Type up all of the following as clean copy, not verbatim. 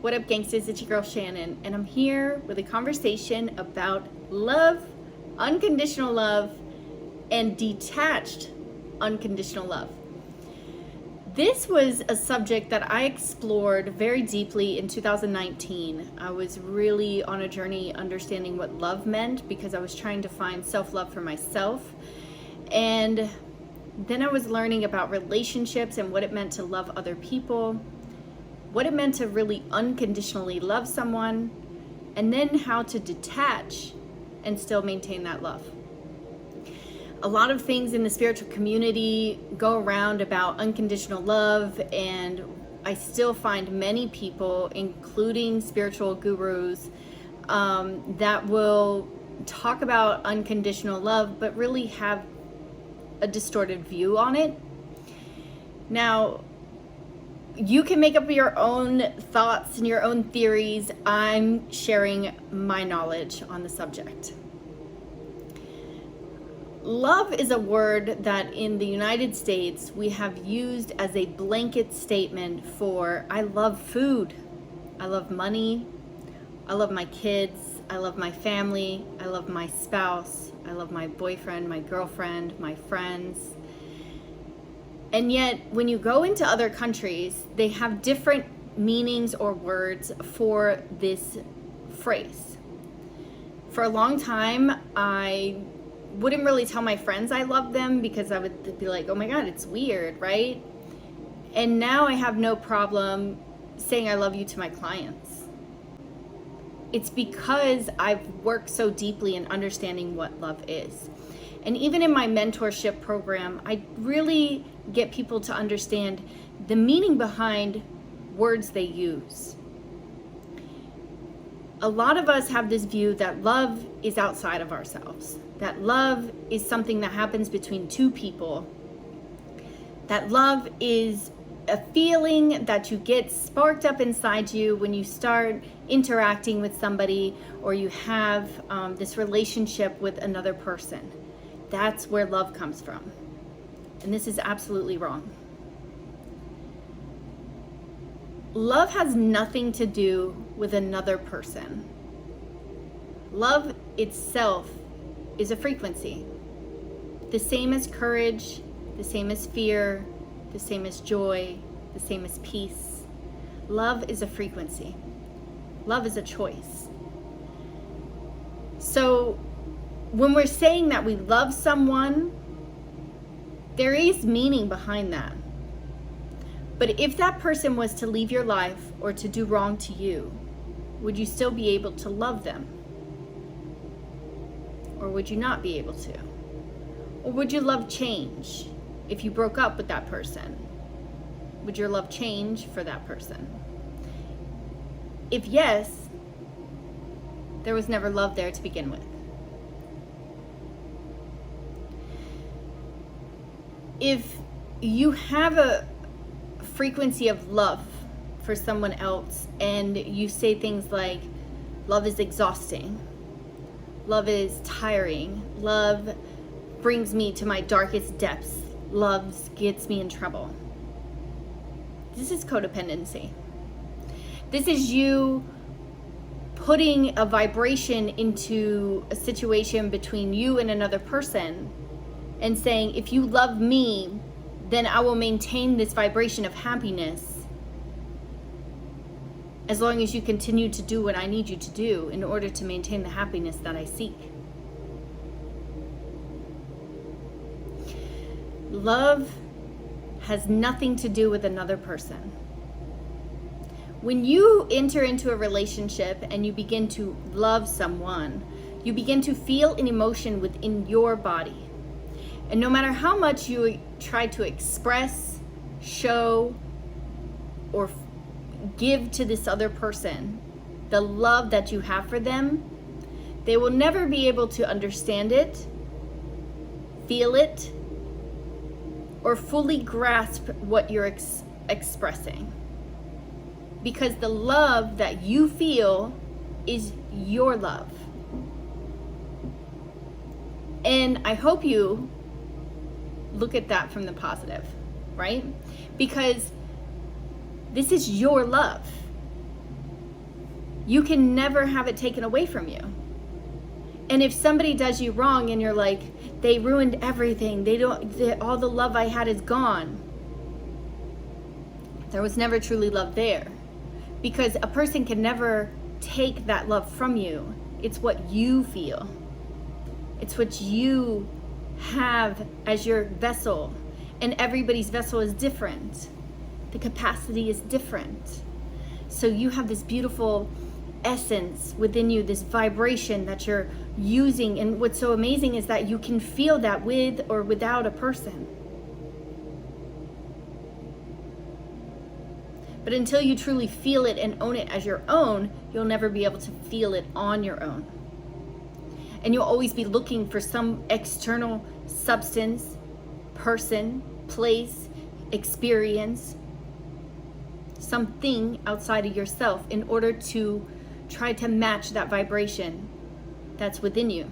What up, gangsters? It's your girl Shannon, and I'm here with a conversation about love, unconditional love, and detached unconditional love. This was a subject that I explored very deeply in 2019. I was really on a journey understanding what love meant because I was trying to find self-love for myself. And then I was learning about relationships and what it meant to love other people, what it meant to really unconditionally love someone, and then how to detach and still maintain that love. A lot of things in the spiritual community go around about unconditional love, and I still find many people, including spiritual gurus, that will talk about unconditional love, but really have a distorted view on it. Now, you can make up your own thoughts and your own theories. I'm sharing my knowledge on the subject. Love is a word that in the United States we have used as a blanket statement for I love food, I love money, I love my kids, I love my family, I love my spouse, I love my boyfriend, my girlfriend, my friends. And yet, when you go into other countries, they have different meanings or words for this phrase. For a long time, I wouldn't really tell my friends I love them because I would be like, oh my God, it's weird, right? And now I have no problem saying I love you to my clients. It's because I've worked so deeply in understanding what love is. And even in my mentorship program, I really get people to understand the meaning behind words they use. A lot of us have this view that love is outside of ourselves, that love is something that happens between two people, that love is a feeling that you get sparked up inside you when you start interacting with somebody or you have this relationship with another person. That's where love comes from. And this is absolutely wrong. Love has nothing to do with another person. Love itself is a frequency. The same as courage, the same as fear, the same as joy, the same as peace. Love is a frequency. Love is a choice. So when we're saying that we love someone, there is meaning behind that. But if that person was to leave your life or to do wrong to you, would you still be able to love them? Or would you not be able to? Or would your love change if you broke up with that person? Would your love change for that person? If yes, there was never love there to begin with. If you have a frequency of love for someone else and you say things like, love is exhausting, love is tiring, love brings me to my darkest depths, love gets me in trouble. This is codependency. This is you putting a vibration into a situation between you and another person and saying, if you love me, then I will maintain this vibration of happiness as long as you continue to do what I need you to do in order to maintain the happiness that I seek. Love has nothing to do with another person. When you enter into a relationship and you begin to love someone, you begin to feel an emotion within your body. And no matter how much you try to express, show, or give to this other person the love that you have for them, they will never be able to understand it, feel it, or fully grasp what you're expressing. Because the love that you feel is your love. And I hope you look at that from the positive, right? Because this is your love. you can never have it taken away from you. And if somebody does you wrong and you're like, they ruined everything, all the love I had is gone, there was never truly love there. Because a person can never take that love from you. It's what you feel. It's what you have as your vessel. And everybody's vessel is different. The capacity is different. So you have this beautiful essence within you, this vibration that you're using. And what's so amazing is that you can feel that with or without a person. But until you truly feel it and own it as your own, you'll never be able to feel it on your own. And you'll always be looking for some external substance, person, place, experience, something outside of yourself in order to try to match that vibration that's within you.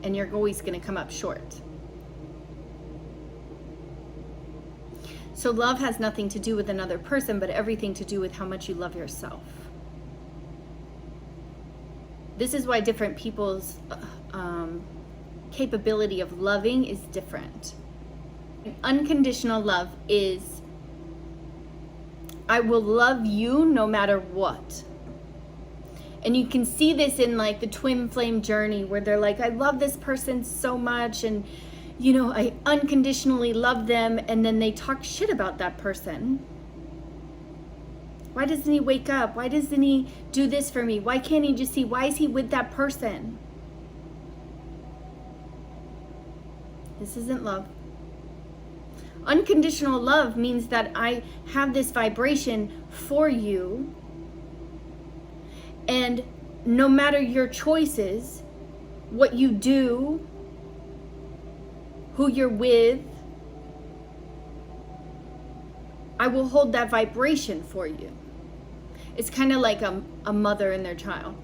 And you're always going to come up short. So love has nothing to do with another person, but everything to do with how much you love yourself. This is why different people's capability of loving is different. Unconditional love is, I will love you no matter what. And you can see this in like the twin flame journey where they're like, I love this person so much, and you know, I unconditionally love them, and then they talk shit about that person. Why doesn't he wake up? Why doesn't he do this for me? Why can't he just see? Why is he with that person? This isn't love. Unconditional love means that I have this vibration for you, and no matter your choices, what you do, who you're with, I will hold that vibration for you. It's kind of like a mother and their child.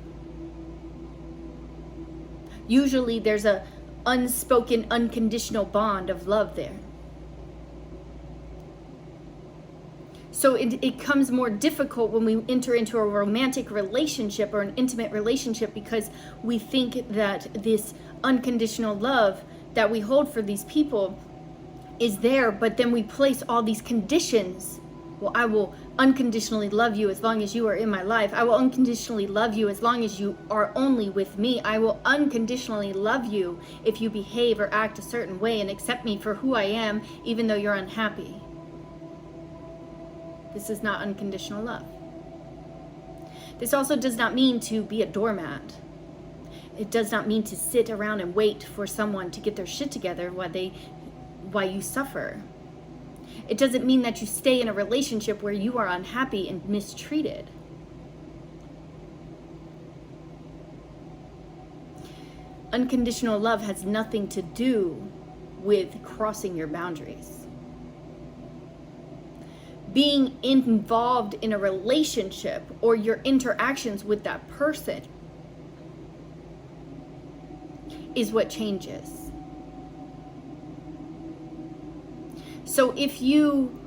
Usually there's a unspoken, unconditional bond of love there. So it comes more difficult when we enter into a romantic relationship or an intimate relationship, because we think that this unconditional love that we hold for these people is there, but then we place all these conditions. Well, I will unconditionally love you as long as you are in my life. I will unconditionally love you as long as you are only with me. I will unconditionally love you if you behave or act a certain way and accept me for who I am, even though you're unhappy. This is not unconditional love. This also does not mean to be a doormat. It does not mean to sit around and wait for someone to get their shit together while you suffer. It doesn't mean that you stay in a relationship where you are unhappy and mistreated. Unconditional love has nothing to do with crossing your boundaries. Being involved in a relationship or your interactions with that person is what changes. So if you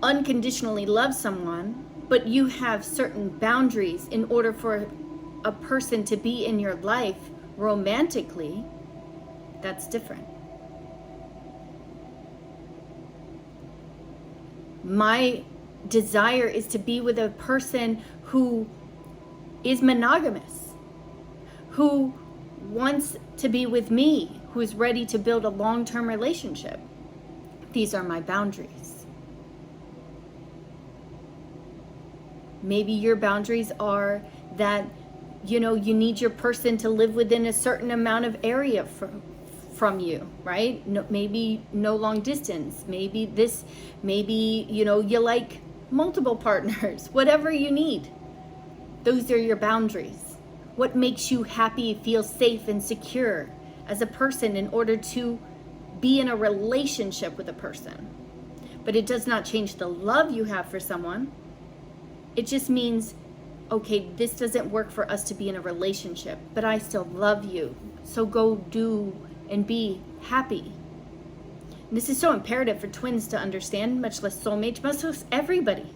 unconditionally love someone, but you have certain boundaries in order for a person to be in your life romantically, that's different. My desire is to be with a person who is monogamous, who wants to be with me, who is ready to build a long-term relationship. These are my boundaries. Maybe your boundaries are that, you need your person to live within a certain amount of area from you, right? No, maybe no long distance. Maybe you like multiple partners, whatever you need. Those are your boundaries. What makes you happy, feel safe and secure as a person in order to be in a relationship with a person. But it does not change the love you have for someone. It just means, okay, this doesn't work for us to be in a relationship, but I still love you. So go do and be happy. And this is so imperative for twins to understand, much less soulmates, much less everybody.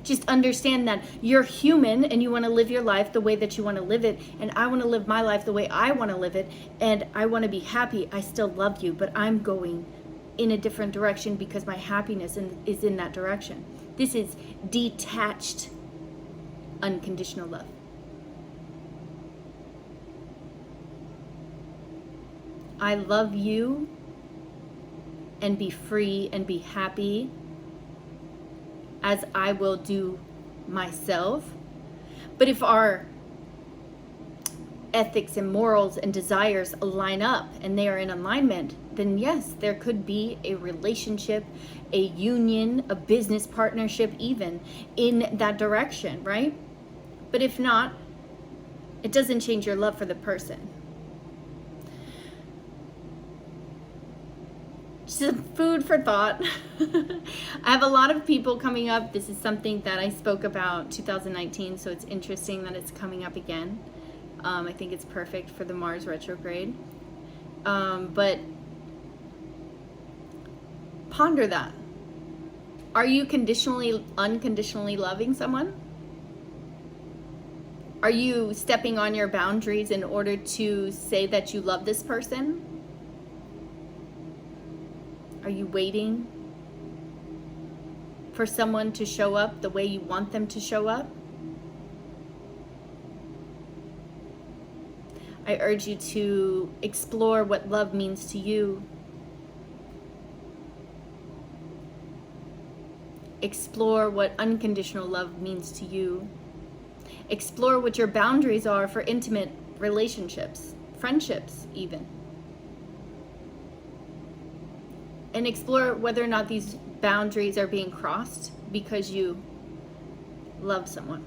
Just understand that you're human and you want to live your life the way that you want to live it. And I want to live my life the way I want to live it. And I want to be happy. I still love you, but I'm going in a different direction because my happiness is in that direction. This is detached, unconditional love. I love you and be free and be happy as I will do myself. But if our ethics and morals and desires line up and they are in alignment, then yes, there could be a relationship, a union, a business partnership even in that direction, right? But if not, it doesn't change your love for the person. Some food for thought. I have a lot of people coming up. This is something that I spoke about 2019, so it's interesting that it's coming up again. I think it's perfect for the Mars retrograde. But ponder that. Are you unconditionally loving someone? Are you stepping on your boundaries in order to say that you love this person? Are you waiting for someone to show up the way you want them to show up? I urge you to explore what love means to you. Explore what unconditional love means to you. Explore what your boundaries are for intimate relationships, friendships even. And explore whether or not these boundaries are being crossed because you love someone.